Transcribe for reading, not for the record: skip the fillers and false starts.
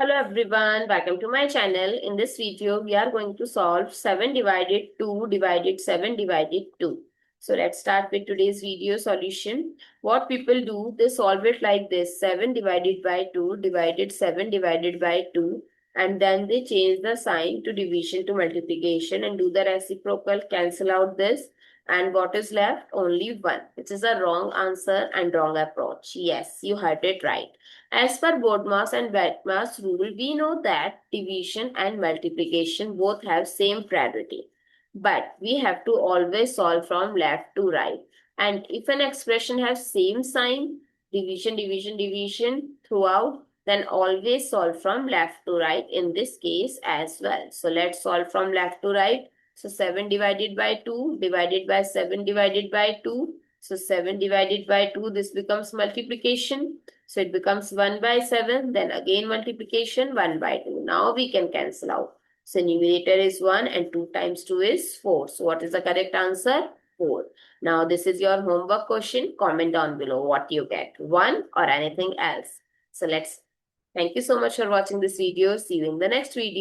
Hello everyone, welcome to my channel. In this video, we are going to solve 7 divided 2 divided 7 divided 2. So let's start with today's video solution. What people do, they solve it like this: 7 divided by 2 divided 7 divided by 2, and then they change the sign to division to multiplication and do the reciprocal, cancel out this, and what is left? Only 1. Which is a wrong answer and wrong approach. Yes, you heard it right. As per BODMAS and BATMAS rule, we know that division and multiplication both have same priority. But we have to always solve from left to right. And if an expression has same sign, division, division, division throughout, then always solve from left to right in this case as well. So let's solve from left to right. So 7 divided by 2 divided by 7 divided by 2. So 7 divided by 2, this becomes multiplication. So it becomes 1 by 7, then again multiplication 1 by 2. Now we can cancel out. So numerator is 1 and 2 times 2 is 4. So what is the correct answer? 4. Now this is your homework question. Comment down below what you get, 1 or anything else. So thank you so much for watching this video. See you in the next video.